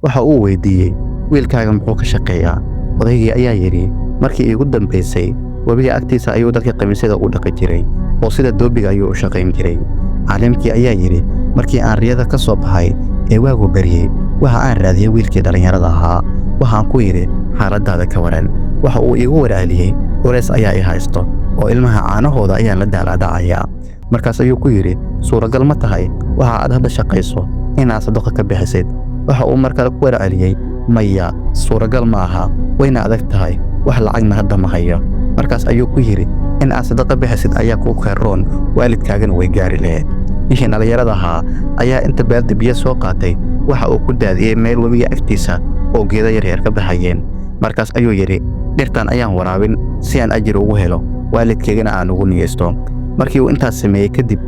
waxa uu weydiiyey, wiilkaaga muxuu ka shaqeeyaa? Odaygii ayaa yidhi, markii iigu dambaysay webiga agtiisa ayuu dadka khamiisyada u dhaqi jiray oo sida doobiga ayuu u shaqayn jiray. Caalimkii ayaa yidhi, markii aan riyada ka soo baxay ee waagu baryey, waxa aan raadiyey wiilkii dhallinyarada ahaa. Waxaan ku yidhi, xaaladdaada ka waran? Waxa uu iigu waraaliyey, culays ayaa i haysto oo ilmaha caanahooda ayaan la daalaadhacayaa. Markaas ayuu ku yidhi, suuragal ma tahay waxa aad hadda shaqayso inaad sadaqa ka bixisid? Waxa uu mar kale ku waraaliyey, maya, suuragal ma aha, wayna adag tahay, wax lacagna hadda ma hayo. Markaas ayuu ku yidhi, in aad sadaqa bixisid ayaa kuu khayroon, waalidkaagana way gaari lahayd. Ninkii dhallinyarada ahaa ayaa inta baaldi biyo soo qaatay, waxa uu ku daadiyey meel webiga agtiisa oo geedo yaryar ka baxayeen. Markaas ayuu yidhi, dhirtan ayaan waraabin si aan ajir ugu helo, waalidkaygana aan ugu niyeysto. Markii uu intaas sameeyey kadib,